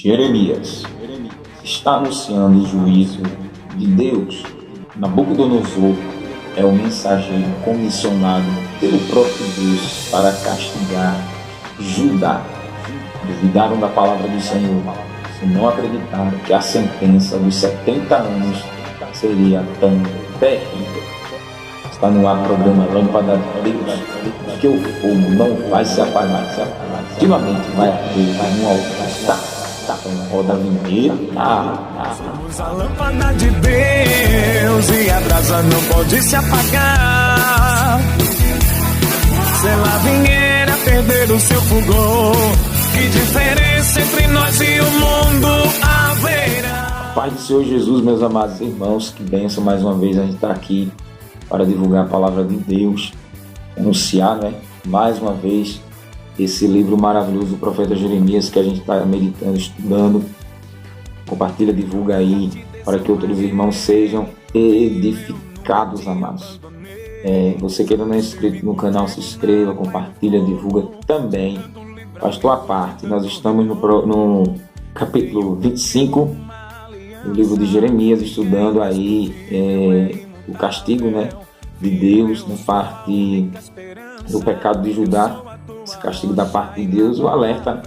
Jeremias está anunciando o juízo de Deus. Nabucodonosor é o mensageiro comissionado pelo próprio Deus para castigar Judá. Duvidaram da palavra do Senhor e não acreditaram que a sentença dos 70 anos seria tão terrível. Está no ar o programa Lâmpada de Deus, porque o fogo não vai se apagar. Ultimamente vai haver um altar. Roda a vinheta. Somos a lâmpada de Deus e a brasa não pode se apagar. Se ela vier a perder o seu fulgor, que diferença entre nós e o mundo haverá? Pai do Senhor Jesus, meus amados irmãos, que bênção mais uma vez a gente está aqui para divulgar a palavra de Deus, anunciar, mais uma vez esse livro maravilhoso do profeta Jeremias que a gente está meditando, estudando. Compartilha, divulga aí para que outros irmãos sejam edificados, amados. Você que ainda não é inscrito no canal, se inscreva, compartilha, divulga também. Faz tua parte. Nós estamos no capítulo 25 do livro de Jeremias, estudando aí o castigo, de Deus na parte do pecado de Judá. Esse castigo da parte de Deus, o alerta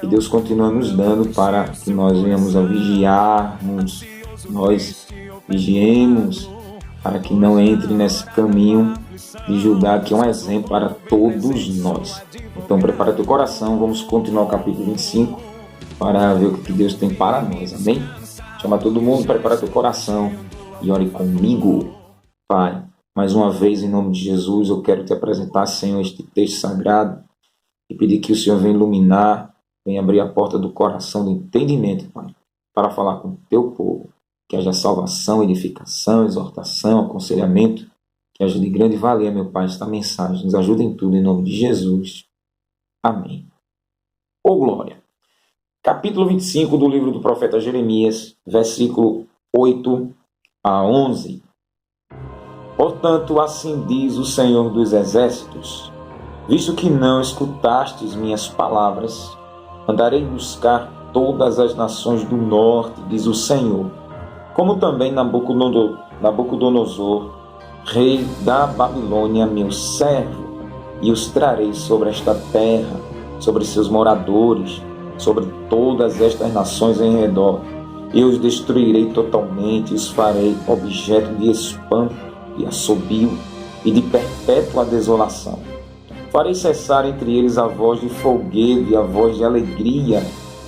que Deus continua nos dando para que nós venhamos a vigiarmos, nós vigiemos para que não entre nesse caminho de Judá, que é um exemplo para todos nós. Então prepara teu coração, vamos continuar o capítulo 25 para ver o que Deus tem para nós, amém? Chama todo mundo, prepara teu coração e ore comigo. Pai, mais uma vez em nome de Jesus eu quero te apresentar, Senhor, este texto sagrado e pedir que o Senhor venha iluminar, venha abrir a porta do coração, do entendimento, Pai, para falar com o teu povo, que haja salvação, edificação, exortação, aconselhamento, que haja de grande valia, meu Pai, esta mensagem. Nos ajuda em tudo, em nome de Jesus. Amém. Ô glória! Capítulo 25 do livro do profeta Jeremias, versículo 8 a 11. Portanto, assim diz o Senhor dos Exércitos: visto que não escutastes minhas palavras, mandarei buscar todas as nações do norte, diz o Senhor, como também Nabucodonosor, rei da Babilônia, meu servo, e os trarei sobre esta terra, sobre seus moradores, sobre todas estas nações em redor. Eu os destruirei totalmente, os farei objeto de espanto, de assobio e de perpétua desolação. Farei cessar entre eles a voz de folguedo e a voz de alegria,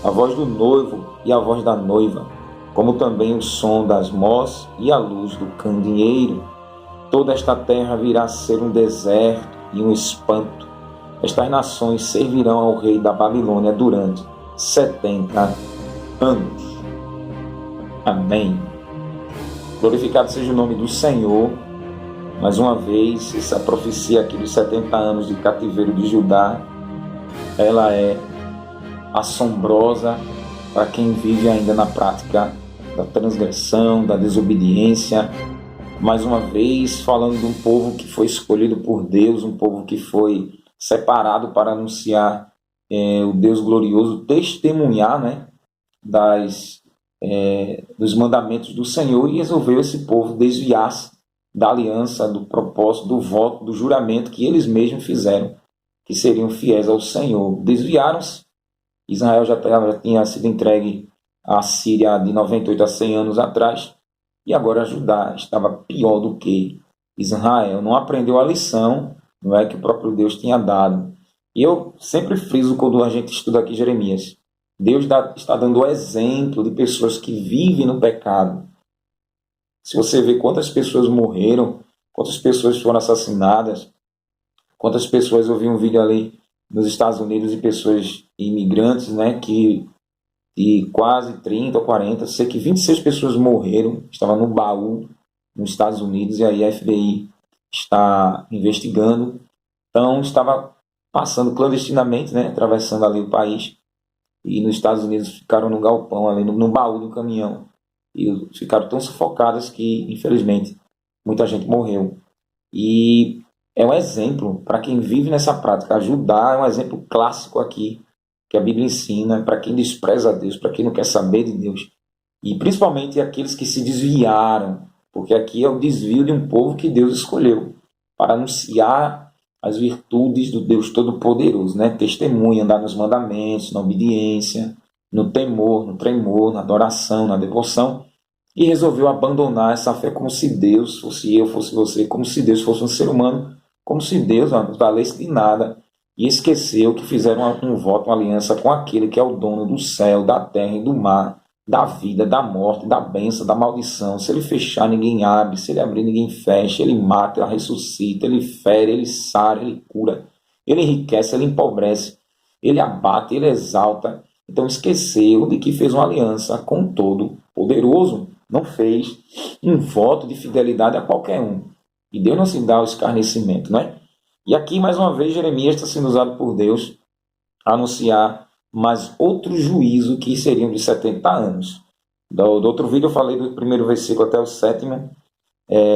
a voz do noivo e a voz da noiva, como também o som das mós e a luz do candeeiro. Toda esta terra virá a ser um deserto e um espanto. Estas nações servirão ao rei da Babilônia durante 70 anos. Amém. Glorificado seja o nome do Senhor. Mais uma vez, essa profecia aqui dos 70 anos de cativeiro de Judá, ela é assombrosa para quem vive ainda na prática da transgressão, da desobediência. Mais uma vez, falando de um povo que foi escolhido por Deus, um povo que foi separado para anunciar o Deus glorioso, testemunhar dos mandamentos do Senhor, e resolveu esse povo desviar-se da aliança, do propósito, do voto, do juramento que eles mesmos fizeram, que seriam fiéis ao Senhor. Desviaram-se. Israel já tinha sido entregue à Síria de 98 a 100 anos atrás, e agora Judá estava pior do que Israel. Não aprendeu a lição, não é, que o próprio Deus tinha dado. E eu sempre friso quando a gente estuda aqui Jeremias. Deus está dando o exemplo de pessoas que vivem no pecado. Se você vê quantas pessoas morreram, quantas pessoas foram assassinadas, quantas pessoas, eu vi um vídeo ali nos Estados Unidos de pessoas imigrantes, que de quase 30 ou 40, sei que 26 pessoas morreram, estava no baú nos Estados Unidos, e aí a FBI está investigando. Então estava passando clandestinamente, atravessando ali o país, e nos Estados Unidos ficaram no galpão, ali no baú do caminhão. E ficaram tão sufocadas que, infelizmente, muita gente morreu. E é um exemplo para quem vive nessa prática. Judá é um exemplo clássico aqui que a Bíblia ensina para quem despreza a Deus, para quem não quer saber de Deus, e principalmente aqueles que se desviaram, porque aqui é o desvio de um povo que Deus escolheu para anunciar as virtudes do Deus Todo-Poderoso, né? Testemunha, andar nos mandamentos, na obediência, no temor, no tremor, na adoração, na devoção, e resolveu abandonar essa fé como se Deus fosse eu, fosse você, como se Deus fosse um ser humano, como se Deus não valesse de nada, e esqueceu que fizeram um voto, uma aliança com aquele que é o dono do céu, da terra e do mar, da vida, da morte, da bênção, da maldição. Se ele fechar, ninguém abre. Se ele abrir, ninguém fecha. Ele mata, ele ressuscita, ele fere, ele sara, ele cura. Ele enriquece, ele empobrece. Ele abate, ele exalta. Então esqueceu de que fez uma aliança com o Todo-Poderoso. Não fez um voto de fidelidade a qualquer um. E Deus não se dá o escarnecimento, não é? E aqui, mais uma vez, Jeremias está sendo usado por Deus a anunciar mais outro juízo que seriam de 70 anos. Do outro vídeo eu falei do primeiro versículo até o 7º,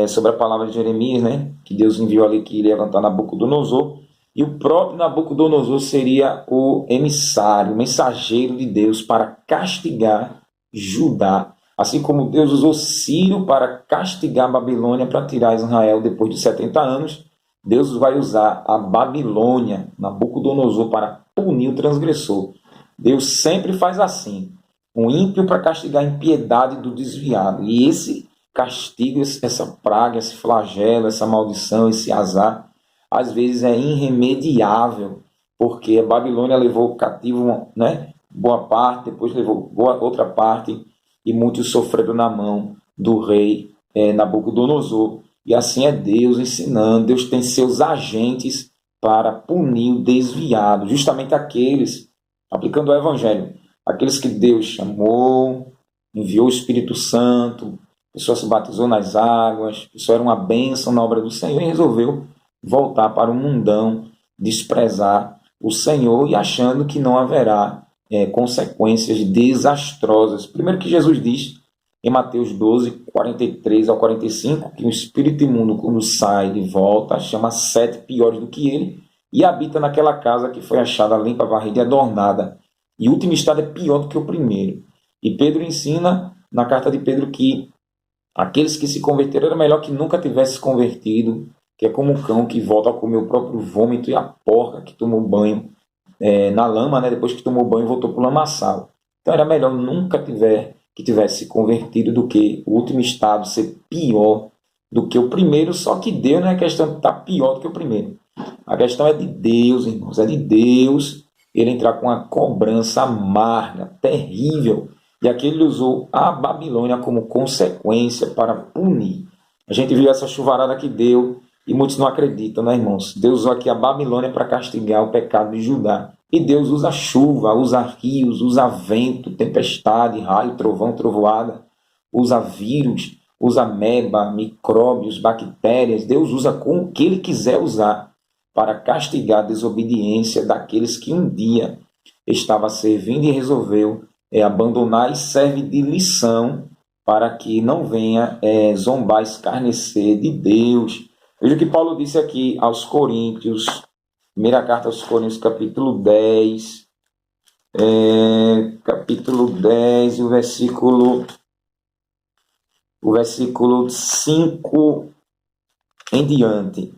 sobre a palavra de Jeremias, né? Que Deus enviou ali que iria levantar Nabucodonosor. E o próprio Nabucodonosor seria o emissário, o mensageiro de Deus para castigar Judá. Assim como Deus usou Ciro para castigar a Babilônia, para tirar Israel depois de 70 anos, Deus vai usar a Babilônia, Nabucodonosor, para punir o transgressor. Deus sempre faz assim, um ímpio para castigar a impiedade do desviado. E esse castigo, essa praga, esse flagelo, essa maldição, esse azar, às vezes é irremediável, porque a Babilônia levou cativo, né, boa parte, depois levou outra parte, e muitos sofreram na mão do rei Nabucodonosor. E assim é Deus ensinando. Deus tem seus agentes para punir o desviado, justamente aqueles, aplicando o Evangelho, aqueles que Deus chamou, enviou o Espírito Santo, a pessoa se batizou nas águas, a pessoa era uma bênção na obra do Senhor e resolveu voltar para o mundão, desprezar o Senhor e achando que não haverá consequências desastrosas. Primeiro que Jesus diz em Mateus 12, 43 ao 45, que o espírito imundo, quando sai de volta, chama 7 piores do que ele e habita naquela casa que foi achada limpa, varrida e adornada. E o último estado é pior do que o primeiro. E Pedro ensina, na carta de Pedro, que aqueles que se converteram era melhor que nunca tivesse se convertido, que é como um cão que volta a comer o próprio vômito, e a porca que tomou banho na lama, né, depois que tomou banho voltou para o lamaçal. Então era melhor nunca que tivesse se convertido do que o último estado ser pior do que o primeiro, só que Deus não é questão de estar pior do que o primeiro. A questão é de Deus, irmãos, é de Deus ele entrar com uma cobrança amarga, terrível. E aqui ele usou a Babilônia como consequência para punir. A gente viu essa chuvarada que deu e muitos não acreditam, né, irmãos? Deus usou aqui a Babilônia para castigar o pecado de Judá. E Deus usa chuva, usa rios, usa vento, tempestade, raio, trovão, trovoada, usa vírus, usa ameba, micróbios, bactérias. Deus usa com o que ele quiser usar para castigar a desobediência daqueles que um dia estava servindo e resolveu abandonar, e serve de lição para que não venha zombar, escarnecer de Deus. Veja o que Paulo disse aqui aos Coríntios, primeira carta aos Coríntios, capítulo 10, e o versículo 5 em diante.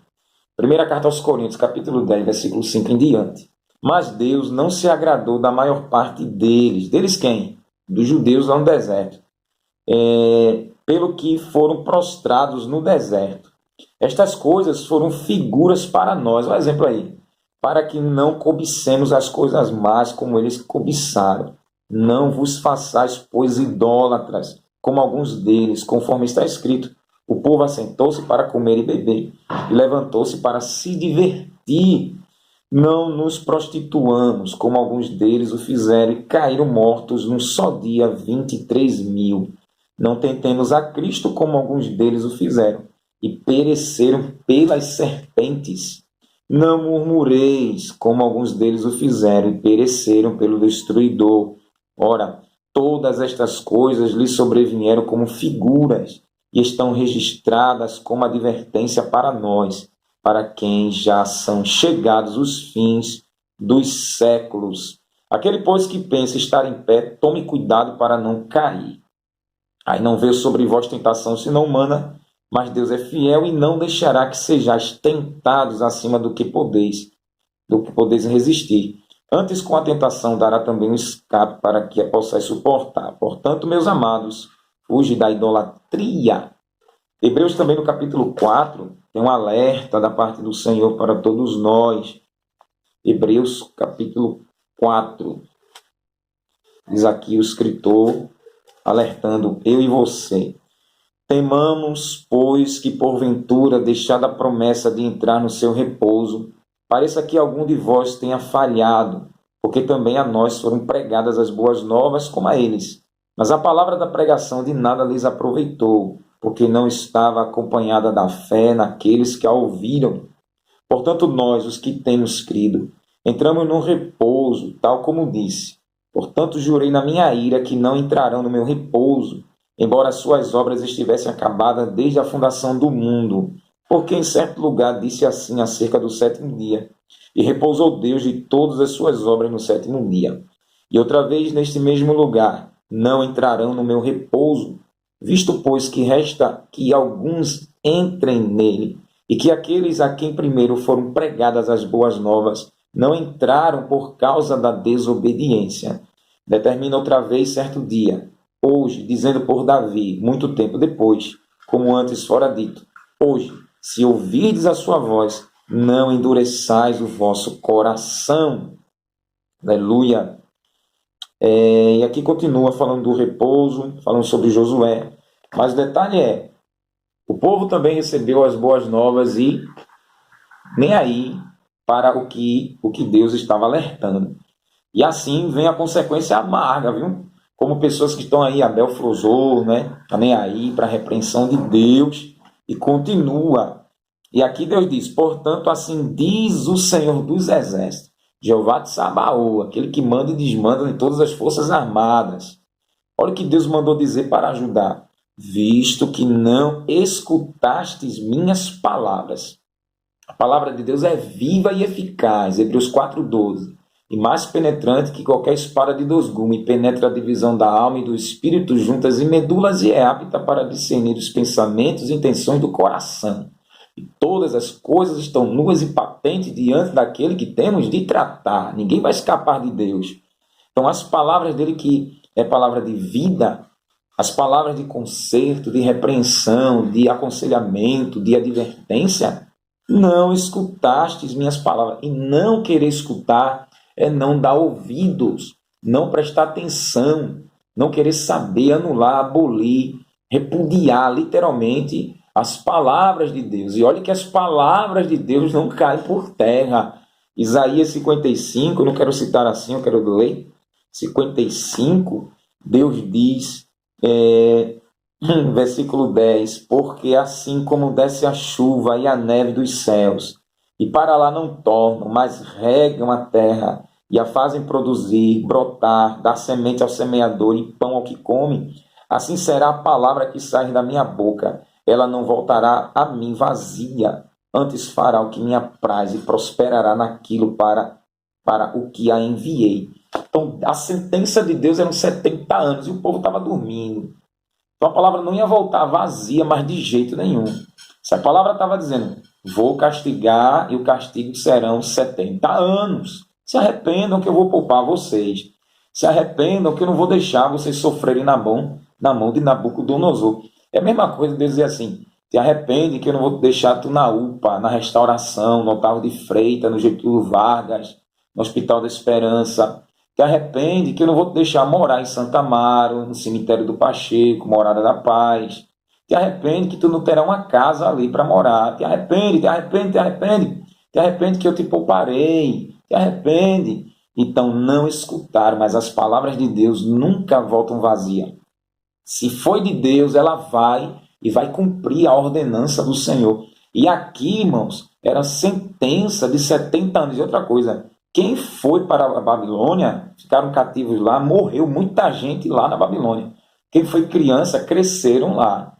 Primeira carta aos Coríntios, capítulo 10, versículo 5 em diante. Mas Deus não se agradou da maior parte deles. Deles quem? Dos judeus lá no deserto. Pelo que foram prostrados no deserto. Estas coisas foram figuras para nós. Olha o exemplo aí. Para que não cobicemos as coisas más como eles cobiçaram. Não vos façais, pois, idólatras, como alguns deles, conforme está escrito. O povo assentou-se para comer e beber, e levantou-se para se divertir. Não nos prostituamos, como alguns deles o fizeram, e caíram mortos num só dia 23.000. Não tentemos a Cristo, como alguns deles o fizeram, e pereceram pelas serpentes. Não murmureis, como alguns deles o fizeram, e pereceram pelo destruidor. Ora, todas estas coisas lhes sobrevieram como figuras, e estão registradas como advertência para nós, para quem já são chegados os fins dos séculos. Aquele, pois, que pensa estar em pé, tome cuidado para não cair. Aí não veio sobre vós tentação senão humana, mas Deus é fiel e não deixará que sejais tentados acima do que podeis resistir. Antes, com a tentação, dará também um escape para que a possais suportar. Portanto, meus amados, fuge da idolatria. Hebreus também no capítulo 4, tem um alerta da parte do Senhor para todos nós. Hebreus capítulo 4. Diz aqui o escritor, alertando eu e você. Temamos, pois, que porventura, deixada a promessa de entrar no seu repouso, pareça que algum de vós tenha falhado, porque também a nós foram pregadas as boas novas como a eles. Mas a palavra da pregação de nada lhes aproveitou, porque não estava acompanhada da fé naqueles que a ouviram. Portanto, nós, os que temos crido, entramos no repouso, tal como disse. Portanto, jurei na minha ira que não entrarão no meu repouso, embora as suas obras estivessem acabadas desde a fundação do mundo. Porque em certo lugar disse assim acerca do sétimo dia, e repousou Deus de todas as suas obras no sétimo dia. E outra vez, neste mesmo lugar, não entrarão no meu repouso, visto, pois, que resta que alguns entrem nele, e que aqueles a quem primeiro foram pregadas as boas novas não entraram por causa da desobediência. Determina outra vez certo dia, hoje, dizendo por Davi, muito tempo depois, como antes fora dito, hoje, se ouvirdes a sua voz, não endureçais o vosso coração. Aleluia. E aqui continua falando do repouso, falando sobre Josué. Mas o detalhe é, o povo também recebeu as boas novas e nem aí para o que Deus estava alertando. E assim vem a consequência amarga, viu? Como pessoas que estão aí, Abel Frozou, né? Tá nem aí para a repreensão de Deus. E continua. E aqui Deus diz, portanto, assim diz o Senhor dos Exércitos, Jeová de Sabaoth, aquele que manda e desmanda em todas as forças armadas. Olha o que Deus mandou dizer para ajudar. Visto que não escutastes minhas palavras. A palavra de Deus é viva e eficaz, Hebreus 4:12. E mais penetrante que qualquer espada de 2 gumes, e penetra a divisão da alma e do espírito, juntas e medulas, e é apta para discernir os pensamentos e intenções do coração. E todas as coisas estão nuas e patentes diante daquele que temos de tratar. Ninguém vai escapar de Deus. Então, as palavras dele, que é palavra de vida, as palavras de conserto, de repreensão, de aconselhamento, de advertência, não escutastes minhas palavras. E não querer escutar é não dar ouvidos, não prestar atenção, não querer saber, anular, abolir, repudiar literalmente as palavras de Deus. E olha que as palavras de Deus não caem por terra. Isaías 55, eu não quero citar assim, eu quero ler. 55, Deus diz, versículo 10, porque assim como desce a chuva e a neve dos céus, e para lá não tornam, mas regam a terra e a fazem produzir, brotar, dar semente ao semeador e pão ao que come, assim será a palavra que sai da minha boca. Ela não voltará a mim vazia, antes fará o que me apraz e prosperará naquilo para o que a enviei. Então, a sentença de Deus eram 70 anos e o povo estava dormindo. Então, a palavra não ia voltar vazia, mas de jeito nenhum. Se a palavra estava dizendo, vou castigar e o castigo serão 70 anos. Se arrependam que eu vou poupar vocês. Se arrependam que eu não vou deixar vocês sofrerem na mão de Nabucodonosor. É a mesma coisa de dizer assim, te arrepende que eu não vou deixar tu na UPA, na Restauração, no Otávio de Freitas, no Getúlio Vargas, no Hospital da Esperança. Te arrepende que eu não vou te deixar morar em Santa Amaro, no Cemitério do Pacheco, Morada da Paz. Te arrepende que tu não terá uma casa ali para morar. Te arrepende, te arrepende, te arrepende. Te arrepende que eu te pouparei. Te arrepende. Então não escutaram, mas as palavras de Deus nunca voltam vazias. Se foi de Deus, ela vai e vai cumprir a ordenança do Senhor. E aqui, irmãos, era sentença de 70 anos. E outra coisa, quem foi para a Babilônia, ficaram cativos lá, morreu muita gente lá na Babilônia. Quem foi criança, cresceram lá.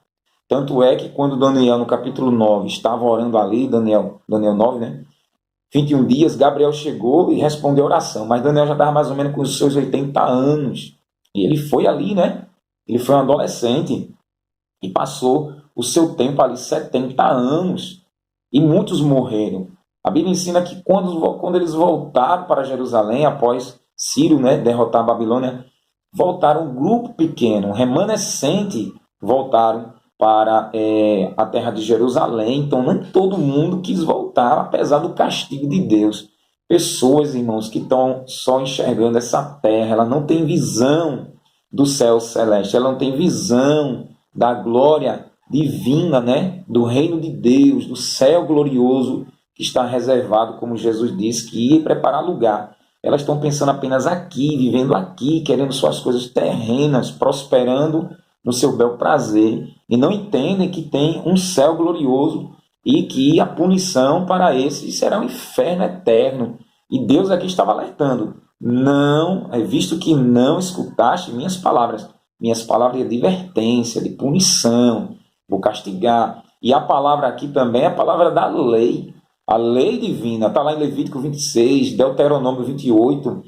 Tanto é que quando Daniel, no capítulo 9, estava orando ali, Daniel 9, né? 21 dias, Gabriel chegou e respondeu a oração, mas Daniel já estava mais ou menos com os seus 80 anos. E ele foi ali, né? Ele foi um adolescente e passou o seu tempo ali, 70 anos. E muitos morreram. A Bíblia ensina que quando eles voltaram para Jerusalém, após Ciro, né, derrotar a Babilônia, voltaram um grupo pequeno, um remanescente, voltaram para a terra de Jerusalém. Então, nem todo mundo quis voltar, apesar do castigo de Deus. Pessoas, irmãos, que estão só enxergando essa terra, ela não tem visão do céu celeste, ela não tem visão da glória divina, né? Do reino de Deus, do céu glorioso que está reservado, como Jesus disse, que ia preparar lugar. Elas estão pensando apenas aqui, vivendo aqui, querendo suas coisas terrenas, prosperando no seu bel prazer, e não entendem que tem um céu glorioso e que a punição para esses será um inferno eterno. E Deus aqui estava alertando: não, visto que não escutaste minhas palavras de advertência, de punição, vou castigar. E a palavra aqui também é a palavra da lei, a lei divina, está lá em Levítico 26, Deuteronômio 28,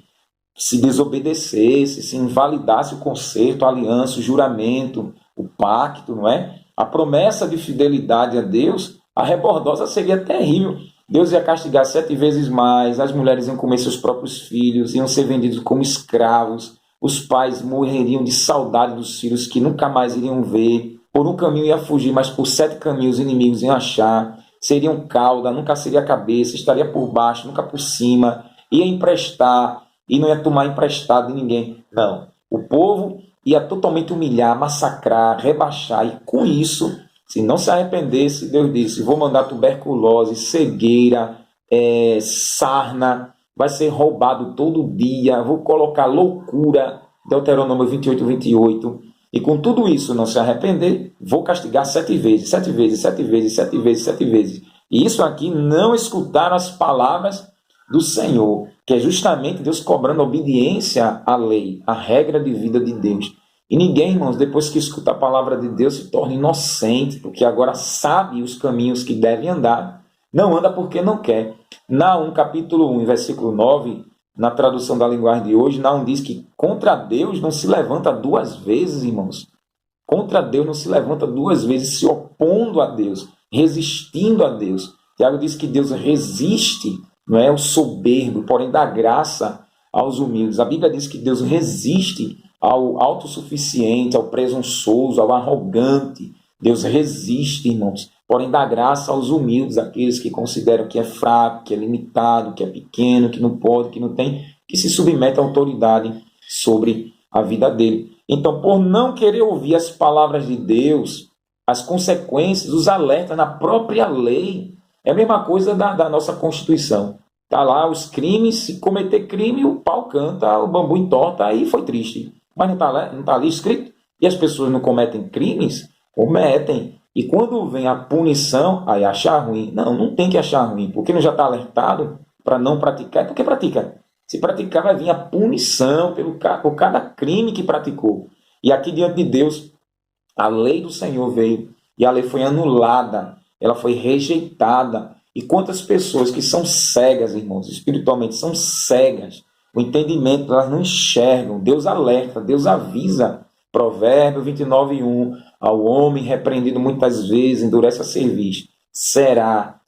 se desobedecesse, se invalidasse o concerto, a aliança, o juramento, o pacto, não é? A promessa de fidelidade a Deus, a rebordosa seria terrível. Deus ia castigar 7 vezes mais, as mulheres iam comer seus próprios filhos, iam ser vendidos como escravos, os pais morreriam de saudade dos filhos que nunca mais iriam ver, por um caminho ia fugir, mas por 7 caminhos inimigos iam achar, seriam cauda, nunca seria a cabeça, estaria por baixo, nunca por cima, ia emprestar, e não ia tomar emprestado de ninguém. Não. O povo ia totalmente humilhar, massacrar, rebaixar. E com isso, se não se arrependesse, Deus disse: vou mandar tuberculose, cegueira, sarna, vai ser roubado todo dia, vou colocar loucura, Deuteronômio 28, 28. E com tudo isso, não se arrepender, vou castigar 7 vezes, 7 vezes, 7 vezes, 7 vezes, 7 vezes. E isso aqui não escutaram as palavras do Senhor, que é justamente Deus cobrando obediência à lei, à regra de vida de Deus. E ninguém, irmãos, depois que escuta a palavra de Deus, se torna inocente, porque agora sabe os caminhos que deve andar, não anda porque não quer. Naum, capítulo 1, versículo 9, na tradução da linguagem de hoje, Naum diz que contra Deus não se levanta 2 vezes, irmãos. Contra Deus não se levanta 2 vezes, se opondo a Deus, resistindo a Deus. Tiago diz que Deus resiste, não é o soberbo, porém dá graça aos humildes. A Bíblia diz que Deus resiste ao autossuficiente, ao presunçoso, ao arrogante. Deus resiste, irmãos, porém dá graça aos humildes, aqueles que consideram que é fraco, que é limitado, que é pequeno, que não pode, que não tem, que se submete à autoridade sobre a vida dele. Então, por não querer ouvir as palavras de Deus, as consequências, os alertas na própria lei, é a mesma coisa da nossa Constituição. Está lá os crimes, se cometer crime, o pau canta, o bambu entorta, aí foi triste. Mas não está ali escrito? E as pessoas não cometem crimes? Cometem. E quando vem a punição, aí achar ruim. Não tem que achar ruim, porque não já está alertado para não praticar, é porque pratica. Se praticar, vai vir a punição por cada crime que praticou. E aqui diante de Deus, a lei do Senhor veio e a lei foi anulada. Ela foi rejeitada. E quantas pessoas que são cegas, irmãos, espiritualmente são cegas, o entendimento, elas não enxergam. Deus alerta, Deus avisa. Provérbio 29, 1, ao homem repreendido muitas vezes, endurece a cerviz, será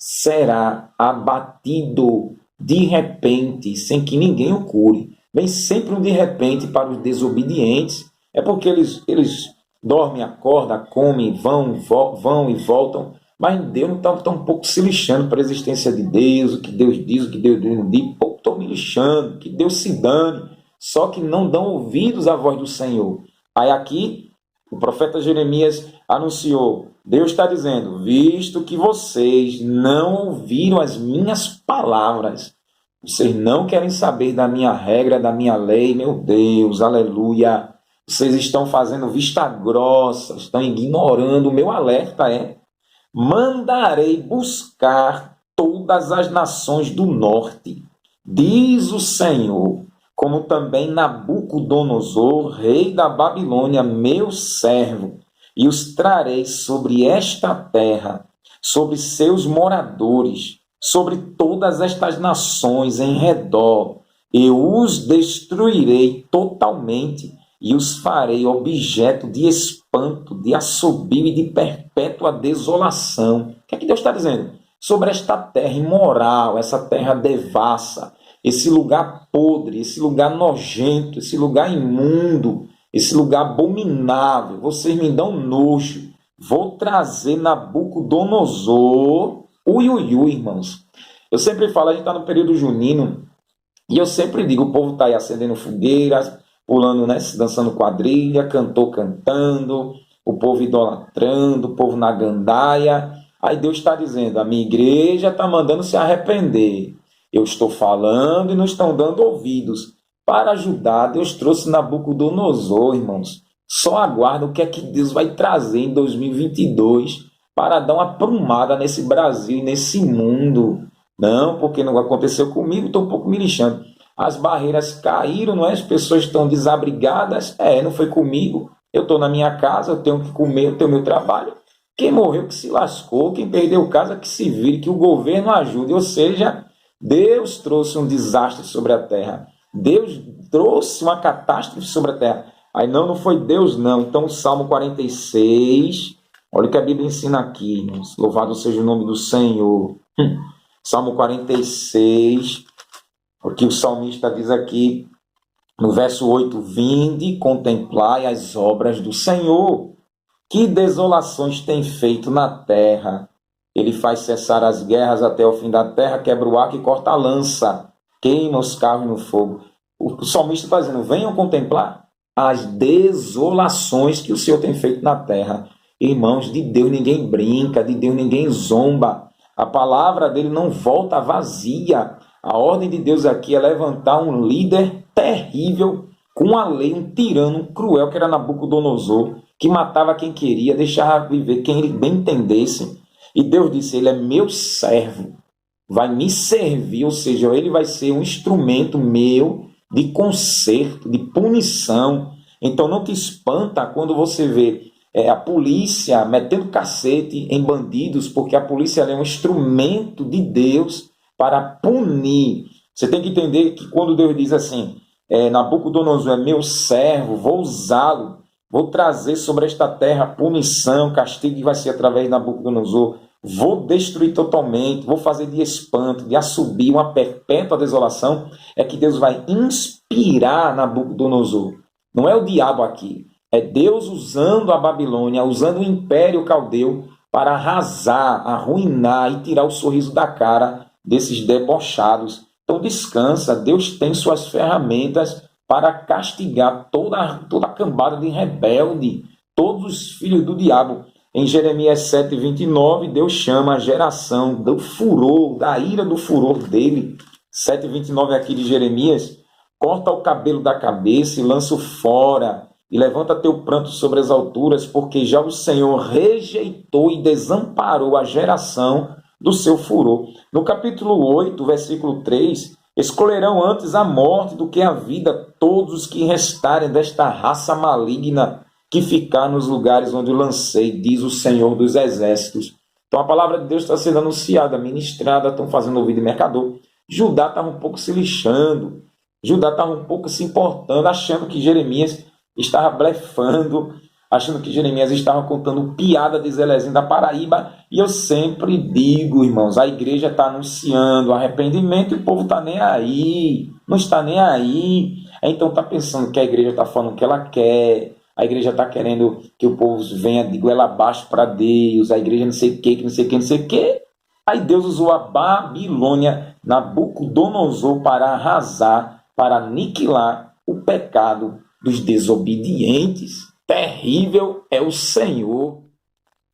abatido de repente, sem que ninguém o cure. Vem sempre um de repente para os desobedientes. É porque eles dormem, acordam, comem, vão e voltam. Mas Deus não está um pouco se lixando para a existência de Deus, o que Deus diz, o que Deus não diz. Pouco estou me lixando, que Deus se dane. Só que não dão ouvidos à voz do Senhor. Aí aqui, o profeta Jeremias anunciou, Deus está dizendo, visto que vocês não ouviram as minhas palavras, vocês não querem saber da minha regra, da minha lei, meu Deus, aleluia. Vocês estão fazendo vista grossa, estão ignorando o meu alerta, mandarei buscar todas as nações do norte, diz o Senhor, como também Nabucodonosor, rei da Babilônia, meu servo, e os trarei sobre esta terra, sobre seus moradores, sobre todas estas nações em redor. Eu os destruirei totalmente e os farei objeto de espanto, de assobio e de perpétua desolação. O que é que Deus está dizendo? Sobre esta terra imoral, essa terra devassa, esse lugar podre, esse lugar nojento, esse lugar imundo, esse lugar abominável. Vocês me dão nojo. Vou trazer Nabucodonosor. Ui, ui, ui, irmãos. Eu sempre falo, a gente está no período junino, e eu sempre digo, o povo está aí acendendo fogueiras, pulando, né, dançando quadrilha, cantor cantando, o povo idolatrando, o povo na gandaia. Aí Deus está dizendo, a minha igreja está mandando se arrepender. Eu estou falando e não estão dando ouvidos. Para ajudar, Deus trouxe Nabucodonosor, irmãos. Só aguarda o que é que Deus vai trazer em 2022 para dar uma aprumada nesse Brasil e nesse mundo. Não, porque não aconteceu comigo, estou um pouco me lixando. As barreiras caíram, não é? As pessoas estão desabrigadas. Não foi comigo. Eu estou na minha casa, eu tenho que comer, eu tenho meu trabalho. Quem morreu que se lascou, quem perdeu casa que se vire, que o governo ajude. Ou seja, Deus trouxe um desastre sobre a terra. Deus trouxe uma catástrofe sobre a terra. Aí não foi Deus não. Então o Salmo 46, olha o que a Bíblia ensina aqui, irmãos. Louvado seja o nome do Senhor. Salmo 46, porque o salmista diz aqui, no verso 8, vinde, contemplai as obras do Senhor, que desolações tem feito na terra. Ele faz cessar as guerras até o fim da terra, quebra o arco e corta a lança, queima os carros no fogo. O salmista está dizendo, venham contemplar as desolações que o Senhor tem feito na terra. Irmãos, de Deus ninguém brinca, de Deus ninguém zomba. A palavra dele não volta vazia. A ordem de Deus aqui é levantar um líder terrível, com a lei, um tirano cruel, que era Nabucodonosor, que matava quem queria, deixava viver quem ele bem entendesse. E Deus disse, ele é meu servo, vai me servir, ou seja, ele vai ser um instrumento meu de conserto, de punição. Então não te espanta quando você vê a polícia metendo cacete em bandidos, porque a polícia é um instrumento de Deus para punir. Você tem que entender que quando Deus diz assim, Nabucodonosor é meu servo, vou usá-lo, vou trazer sobre esta terra punição, castigo que vai ser através de Nabucodonosor, vou destruir totalmente, vou fazer de espanto, de assobio, uma perpétua desolação, é que Deus vai inspirar Nabucodonosor. Não é o diabo aqui, é Deus usando a Babilônia, usando o Império Caldeu para arrasar, arruinar e tirar o sorriso da cara desses debochados. Então descansa, Deus tem suas ferramentas para castigar toda a cambada de rebelde, todos os filhos do diabo. Em Jeremias 7:29, Deus chama a geração do furor, da ira do furor dele. 7:29 aqui de Jeremias, corta o cabelo da cabeça e lança-o fora, e levanta teu pranto sobre as alturas, porque já o Senhor rejeitou e desamparou a geração do seu furor. No capítulo 8, versículo 3, escolherão antes a morte do que a vida todos os que restarem desta raça maligna que ficar nos lugares onde lancei, diz o Senhor dos Exércitos. Então a palavra de Deus está sendo anunciada, ministrada, estão fazendo ouvido de mercador. Judá estava um pouco se lixando, Judá estava um pouco se importando, achando que Jeremias estava blefando, achando que Jeremias estava contando piada de Zelezinho da Paraíba. E eu sempre digo, irmãos, a igreja está anunciando arrependimento e o povo está nem aí, não está nem aí. Então está pensando que a igreja está falando o que ela quer, a igreja está querendo que o povo venha de goela abaixo para Deus, a igreja não sei o que, não sei o que, não sei o que. Aí Deus usou a Babilônia, Nabucodonosor, para arrasar, para aniquilar o pecado dos desobedientes. Terrível é o Senhor.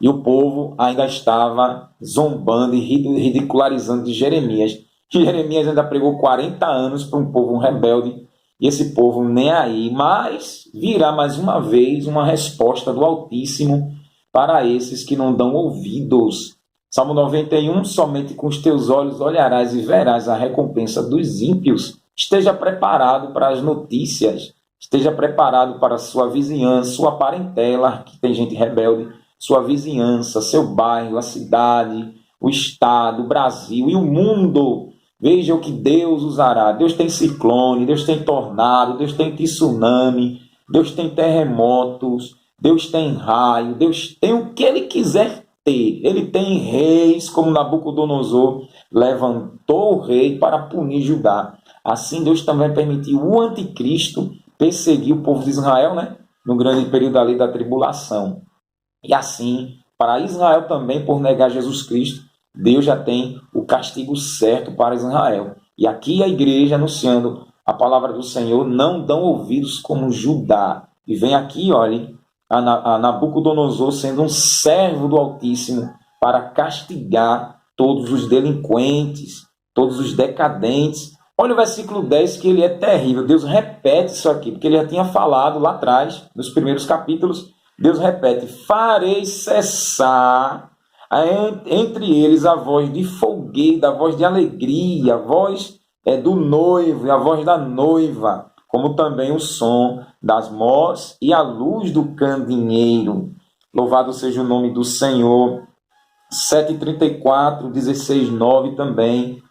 E o povo ainda estava zombando e ridicularizando de Jeremias. Jeremias ainda pregou 40 anos para um povo rebelde, e esse povo nem aí. Mas virá mais uma vez uma resposta do Altíssimo para esses que não dão ouvidos. Salmo 91, somente com os teus olhos olharás e verás a recompensa dos ímpios. Esteja preparado para as notícias, esteja preparado para a sua vizinhança, sua parentela, que tem gente rebelde, sua vizinhança, seu bairro, a cidade, o Estado, o Brasil e o mundo. Veja o que Deus usará. Deus tem ciclone, Deus tem tornado, Deus tem tsunami, Deus tem terremotos, Deus tem raio, Deus tem o que Ele quiser ter. Ele tem reis, como Nabucodonosor levantou o rei para punir Judá. Assim, Deus também permitiu o anticristo perseguir o povo de Israel, né? No grande período ali da tribulação. E assim, para Israel também, por negar Jesus Cristo, Deus já tem o castigo certo para Israel. E aqui a igreja anunciando a palavra do Senhor, não dão ouvidos como Judá. E vem aqui, olhem, a Nabucodonosor sendo um servo do Altíssimo para castigar todos os delinquentes, todos os decadentes. Olha o versículo 10, que ele é terrível. Deus repete isso aqui, porque ele já tinha falado lá atrás, nos primeiros capítulos. Deus repete: farei cessar entre eles a voz de folguedo, a voz de alegria, a voz do noivo e a voz da noiva, como também o som das mós e a luz do candeeiro. Louvado seja o nome do Senhor. 7:34, 16:9 também,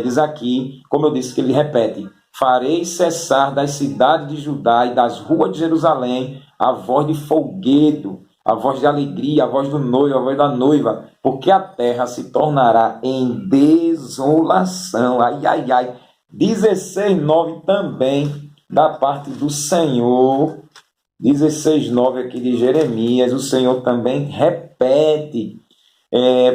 diz aqui, como eu disse, que ele repete: farei cessar das cidades de Judá e das ruas de Jerusalém a voz de folguedo, a voz de alegria, a voz do noivo, a voz da noiva, porque a terra se tornará em desolação. Ai, ai, ai. 16:9 também, da parte do Senhor. 16:9 aqui de Jeremias, o Senhor também repete.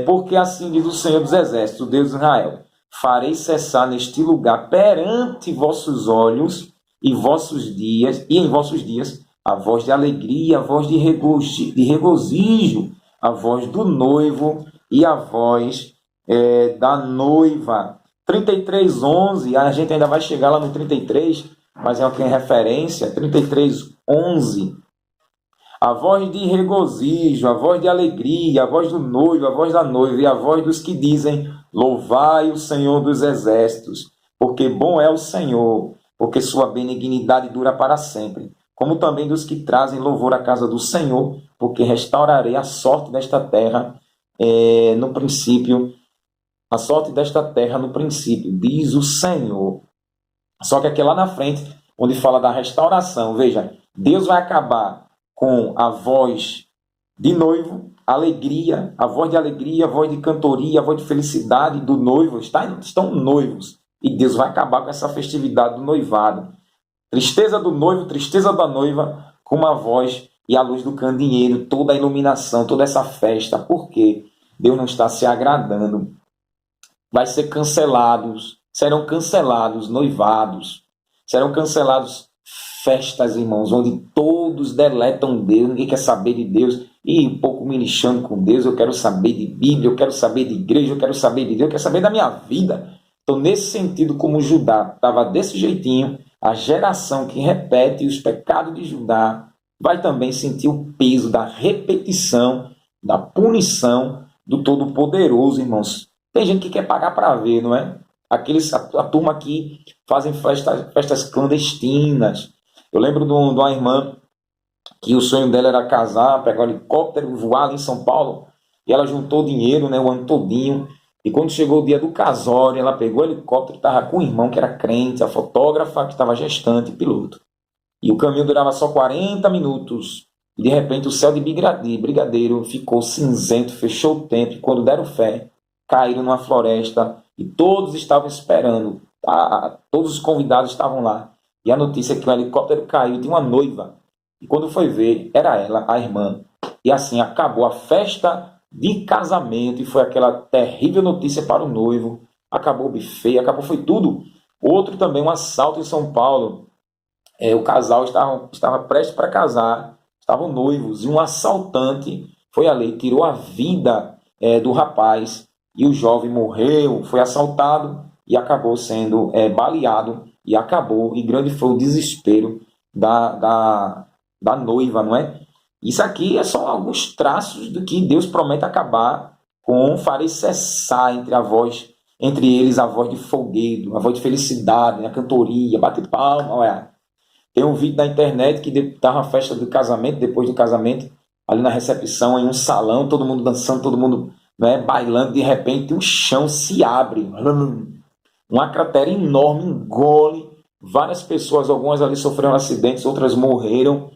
Porque assim diz o Senhor dos Exércitos, o Deus de Israel: farei cessar neste lugar perante vossos olhos e em vossos dias a voz de alegria, a voz de regozijo, a voz do noivo e a voz da noiva. 33:11, a gente ainda vai chegar lá no 33, mas é o que é referência. 33:11. A voz de regozijo, a voz de alegria, a voz do noivo, a voz da noiva e a voz dos que dizem: louvai o Senhor dos Exércitos, porque bom é o Senhor, porque sua benignidade dura para sempre. Como também dos que trazem louvor à casa do Senhor, porque restaurarei a sorte desta terra no princípio, a sorte desta terra no princípio, diz o Senhor. Só que aqui lá na frente, onde fala da restauração, veja, Deus vai acabar com a voz de noivo, alegria, a voz de cantoria, a voz de felicidade do noivo. Estão noivos. E Deus vai acabar com essa festividade do noivado. Tristeza do noivo, tristeza da noiva, com a voz e a luz do candeeiro, toda a iluminação, toda essa festa. Por quê? Deus não está se agradando. Serão cancelados noivados, serão cancelados festas, irmãos, onde todos deletam Deus, ninguém quer saber de Deus, e um pouco me lixando com Deus. Eu quero saber de Bíblia, eu quero saber de igreja, eu quero saber de Deus, eu quero saber da minha vida. Então, nesse sentido, como Judá estava desse jeitinho, a geração que repete os pecados de Judá vai também sentir o peso da repetição, da punição do Todo-Poderoso, irmãos. Tem gente que quer pagar para ver, não é? A turma que fazem festas clandestinas. Eu lembro de uma irmã que o sonho dela era casar, pegar um helicóptero e voar ali em São Paulo, e ela juntou dinheiro, né, o ano todinho, e quando chegou o dia do casório, ela pegou o helicóptero, estava com o irmão que era crente, a fotógrafa que estava gestante, piloto. E o caminho durava só 40 minutos. E de repente o céu de Brigadeiro ficou cinzento, fechou o tempo, e quando deram fé, caíram numa floresta, e todos estavam esperando. Todos os convidados estavam lá. E a notícia é que o helicóptero caiu e tinha uma noiva. E quando foi ver, era ela, a irmã. E assim acabou a festa de casamento, e foi aquela terrível notícia para o noivo. Acabou o buffet, foi tudo. Outro também, um assalto em São Paulo. O casal estava prestes para casar, estavam noivos, e um assaltante foi ali, tirou a vida do rapaz, e o jovem morreu, foi assaltado e acabou sendo baleado, e acabou, e grande foi o desespero da noiva, não é? Isso aqui é só alguns traços do que Deus promete acabar com: farei cessar entre eles a voz de folguedo, a voz de felicidade, a cantoria, bater palma, olha. Tem um vídeo na internet que estava a festa do casamento, depois do casamento, ali na recepção, em um salão, todo mundo dançando, todo mundo né, bailando, de repente o chão se abre, uma cratera enorme engole várias pessoas, algumas ali sofreram acidentes, outras morreram,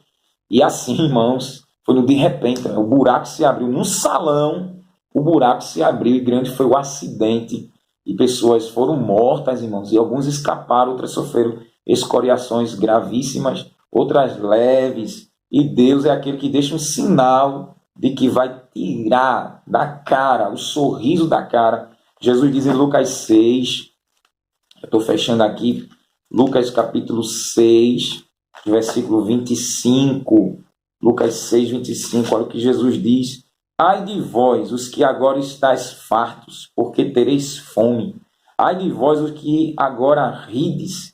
e assim, irmãos, foi no de repente, né, o buraco se abriu no salão, o buraco se abriu e grande foi o acidente, e pessoas foram mortas, irmãos, e alguns escaparam, outras sofreram escoriações gravíssimas, outras leves, e Deus é aquele que deixa um sinal de que vai tirar da cara, o sorriso da cara. Jesus diz em Lucas 6, eu estou fechando aqui, Lucas capítulo 6, versículo 25, Lucas 6, 25, olha o que Jesus diz: ai de vós, os que agora estáis fartos, porque tereis fome. Ai de vós, os que agora rides,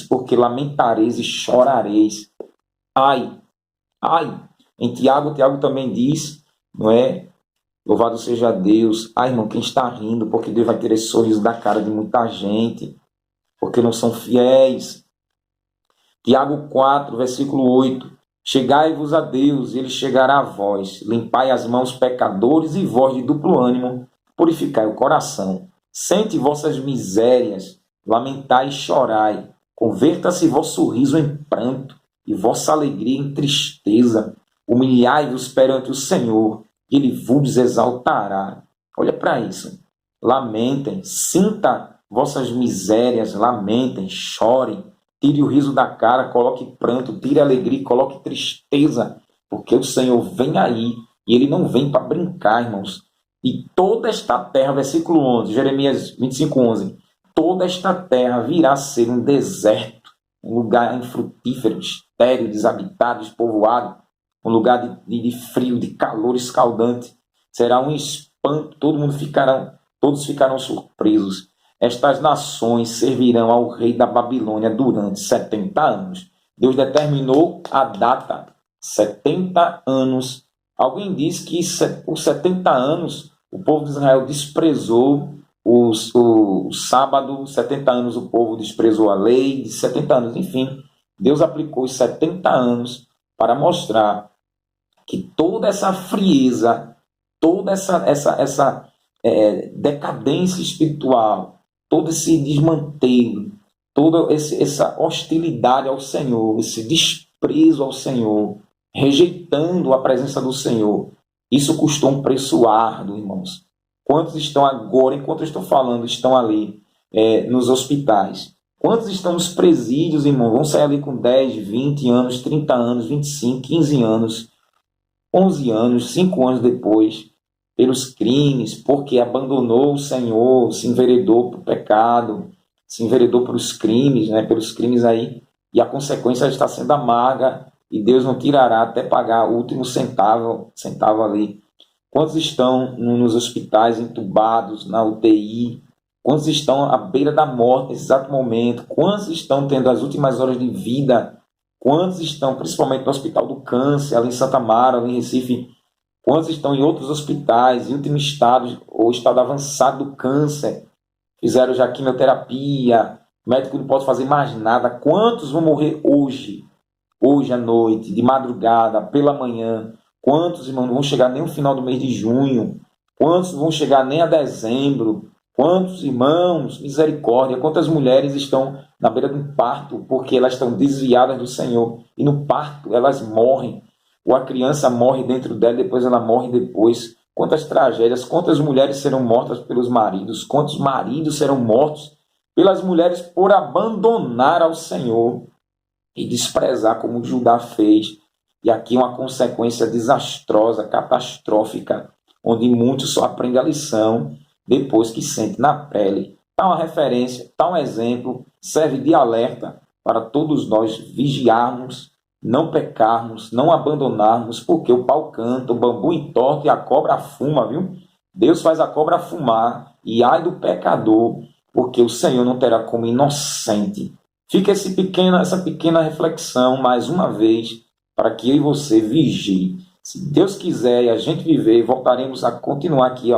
porque lamentareis e chorareis. Ai, ai. Em Tiago também diz, não é? Louvado seja Deus. Ai, irmão, quem está rindo, porque Deus vai ter esse sorriso da cara de muita gente, porque não são fiéis. Tiago 4, versículo 8. Chegai-vos a Deus, e Ele chegará a vós. Limpai as mãos, pecadores, e vós de duplo ânimo, purificai o coração. Sente vossas misérias, lamentai e chorai. Converta-se vosso riso em pranto, e vossa alegria em tristeza. Humilhai-vos perante o Senhor, e Ele vos exaltará. Olha para isso. Lamentem, sinta vossas misérias, lamentem, chorem. Tire o riso da cara, coloque pranto, tire a alegria, coloque tristeza, porque o Senhor vem aí, e Ele não vem para brincar, irmãos. E toda esta terra, versículo 11, Jeremias 25, 11, toda esta terra virá a ser um deserto, um lugar infrutífero, estéril, desabitado, despovoado, um lugar de frio, de calor escaldante. Será um espanto, todos ficarão surpresos. Estas nações servirão ao rei da Babilônia durante 70 anos. Deus determinou a data, 70 anos. Alguém diz que por 70 anos o povo de Israel desprezou o sábado, 70 anos o povo desprezou a lei, de 70 anos, enfim. Deus aplicou os 70 anos para mostrar que toda essa frieza, toda essa decadência espiritual, todo esse desmantelo, toda essa hostilidade ao Senhor, esse desprezo ao Senhor, rejeitando a presença do Senhor, isso custou um preço árduo, irmãos. Quantos estão agora, enquanto eu estou falando, estão ali nos hospitais? Quantos estão nos presídios, irmão? Vão sair ali com 10, 20 anos, 30 anos, 25, 15 anos, 11 anos, 5 anos depois, pelos crimes, porque abandonou o Senhor, se enveredou para o pecado, se enveredou para os crimes, né, pelos crimes aí, e a consequência está sendo amarga, e Deus não tirará até pagar o último centavo ali. Quantos estão nos hospitais entubados, na UTI? Quantos estão à beira da morte nesse exato momento? Quantos estão tendo as últimas horas de vida? Quantos estão, principalmente no Hospital do Câncer, ali em Santa Amaro, ali em Recife? Quantos estão em outros hospitais, em último estado, ou estado avançado do câncer? Fizeram já quimioterapia, o médico não pode fazer mais nada. Quantos vão morrer hoje à noite, de madrugada, pela manhã? Quantos, irmãos, não vão chegar nem no final do mês de junho? Quantos não vão chegar nem a dezembro? Quantos, irmãos, misericórdia, quantas mulheres estão na beira do parto porque elas estão desviadas do Senhor, e no parto elas morrem, ou a criança morre dentro dela e depois ela morre depois. Quantas tragédias, quantas mulheres serão mortas pelos maridos, quantos maridos serão mortos pelas mulheres por abandonar ao Senhor e desprezar como Judá fez. E aqui uma consequência desastrosa, catastrófica, onde muitos só aprendem a lição depois que sente na pele. Está uma referência, está um exemplo, serve de alerta para todos nós vigiarmos, não pecarmos, não abandonarmos, porque o pau canta, o bambu entorta e a cobra fuma, viu? Deus faz a cobra fumar, e ai do pecador, porque o Senhor não terá como inocente. Fica essa pequena reflexão, mais uma vez, para que eu e você vigie. Se Deus quiser e a gente viver, voltaremos a continuar aqui,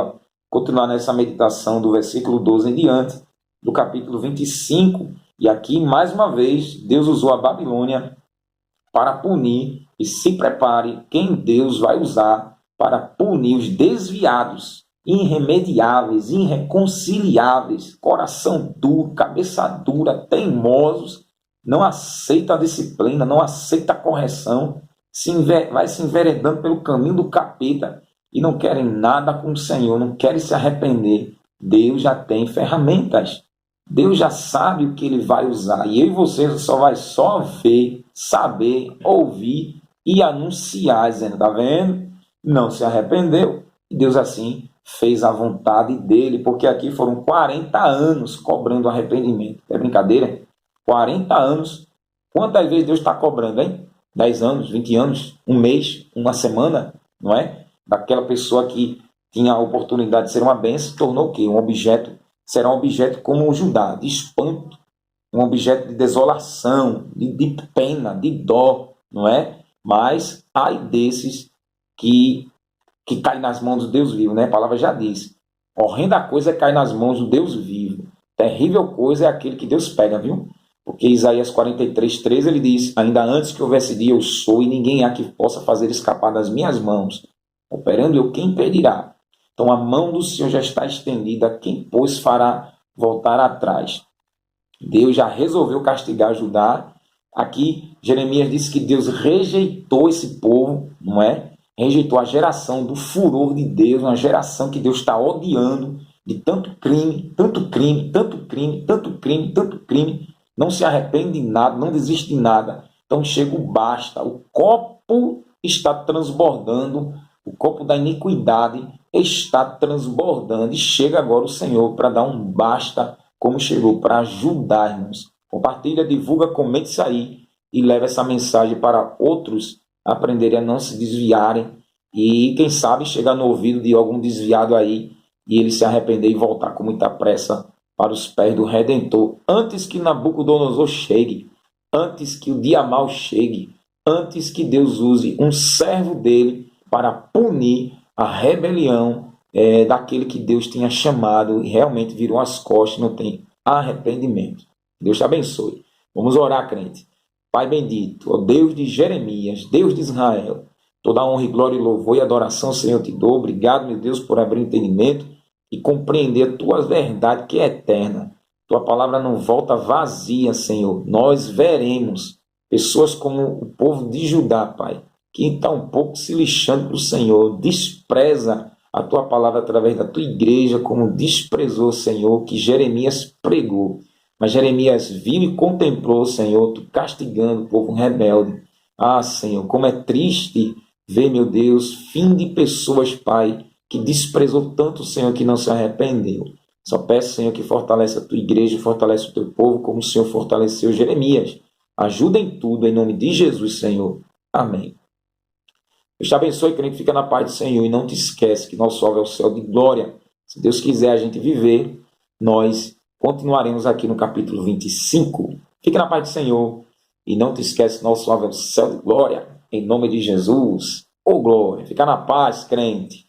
continuar nessa meditação do versículo 12 em diante, do capítulo 25, e aqui, mais uma vez, Deus usou a Babilônia para punir, e se prepare quem Deus vai usar para punir os desviados, irremediáveis, irreconciliáveis, coração duro, cabeça dura, teimosos, não aceita a disciplina, não aceita a correção, vai se enveredando pelo caminho do capeta e não querem nada com o Senhor, não querem se arrepender. Deus já tem ferramentas. Deus já sabe o que Ele vai usar. E eu e você só ver, saber, ouvir e anunciar, dizendo, tá vendo? Não se arrependeu. E Deus assim fez a vontade dele, porque aqui foram 40 anos cobrando arrependimento. É brincadeira? 40 anos. Quantas vezes Deus está cobrando, hein? 10 anos, 20 anos, um mês, uma semana, não é? Daquela pessoa que tinha a oportunidade de ser uma bênção, tornou o quê? Será um objeto como o Judá, de espanto, um objeto de desolação, de pena, de dó, não é? Mas ai desses que caem nas mãos do Deus vivo, né? A palavra já diz. Horrenda coisa é cair nas mãos do Deus vivo. Terrível coisa é aquele que Deus pega, viu? Porque Isaías 43:13 ele diz, ainda antes que houvesse dia eu sou e ninguém há que possa fazer escapar das minhas mãos. Operando eu, quem impedirá? Então a mão do Senhor já está estendida, quem pois fará voltar atrás? Deus já resolveu castigar Judá. Aqui Jeremias disse que Deus rejeitou esse povo, não é? Rejeitou a geração do furor de Deus, uma geração que Deus está odiando, de tanto crime, tanto crime, tanto crime, tanto crime, tanto crime, não se arrepende de nada, não desiste de nada. Então chega o basta, o copo está transbordando, o copo da iniquidade está transbordando, e chega agora o Senhor para dar um basta, como chegou, para ajudar, irmãos. Compartilha, divulga, comente isso aí, e leva essa mensagem para outros aprenderem a não se desviarem, e quem sabe chegar no ouvido de algum desviado aí, e ele se arrepender e voltar com muita pressa para os pés do Redentor, antes que Nabucodonosor chegue, antes que o dia mau chegue, antes que Deus use um servo dele para punir a rebelião daquele que Deus tinha chamado e realmente virou as costas, não tem arrependimento. Deus te abençoe. Vamos orar, crente. Pai bendito, ó Deus de Jeremias, Deus de Israel, toda honra e glória e louvor e adoração, Senhor, eu te dou. Obrigado, meu Deus, por abrir o entendimento e compreender a tua verdade que é eterna. Tua palavra não volta vazia, Senhor. Nós veremos pessoas como o povo de Judá, Pai, que está um pouco se lixando para o Senhor, despreza a tua palavra através da tua igreja, como desprezou, Senhor, que Jeremias pregou. Mas Jeremias viu e contemplou, Senhor, tu castigando o povo rebelde. Ah, Senhor, como é triste ver, meu Deus, fim de pessoas, Pai, que desprezou tanto, Senhor, que não se arrependeu. Só peço, Senhor, que fortaleça a tua igreja, fortalece o teu povo, como o Senhor fortaleceu Jeremias. Ajuda em tudo, em nome de Jesus, Senhor. Amém. Deus te abençoe, crente, fica na paz do Senhor, e não te esquece que nosso alvo é o céu de glória. Se Deus quiser a gente viver, nós continuaremos aqui no capítulo 25. Fique na paz do Senhor e não te esquece, nosso alvo é o céu de glória, em nome de Jesus. Ô glória, fica na paz, crente.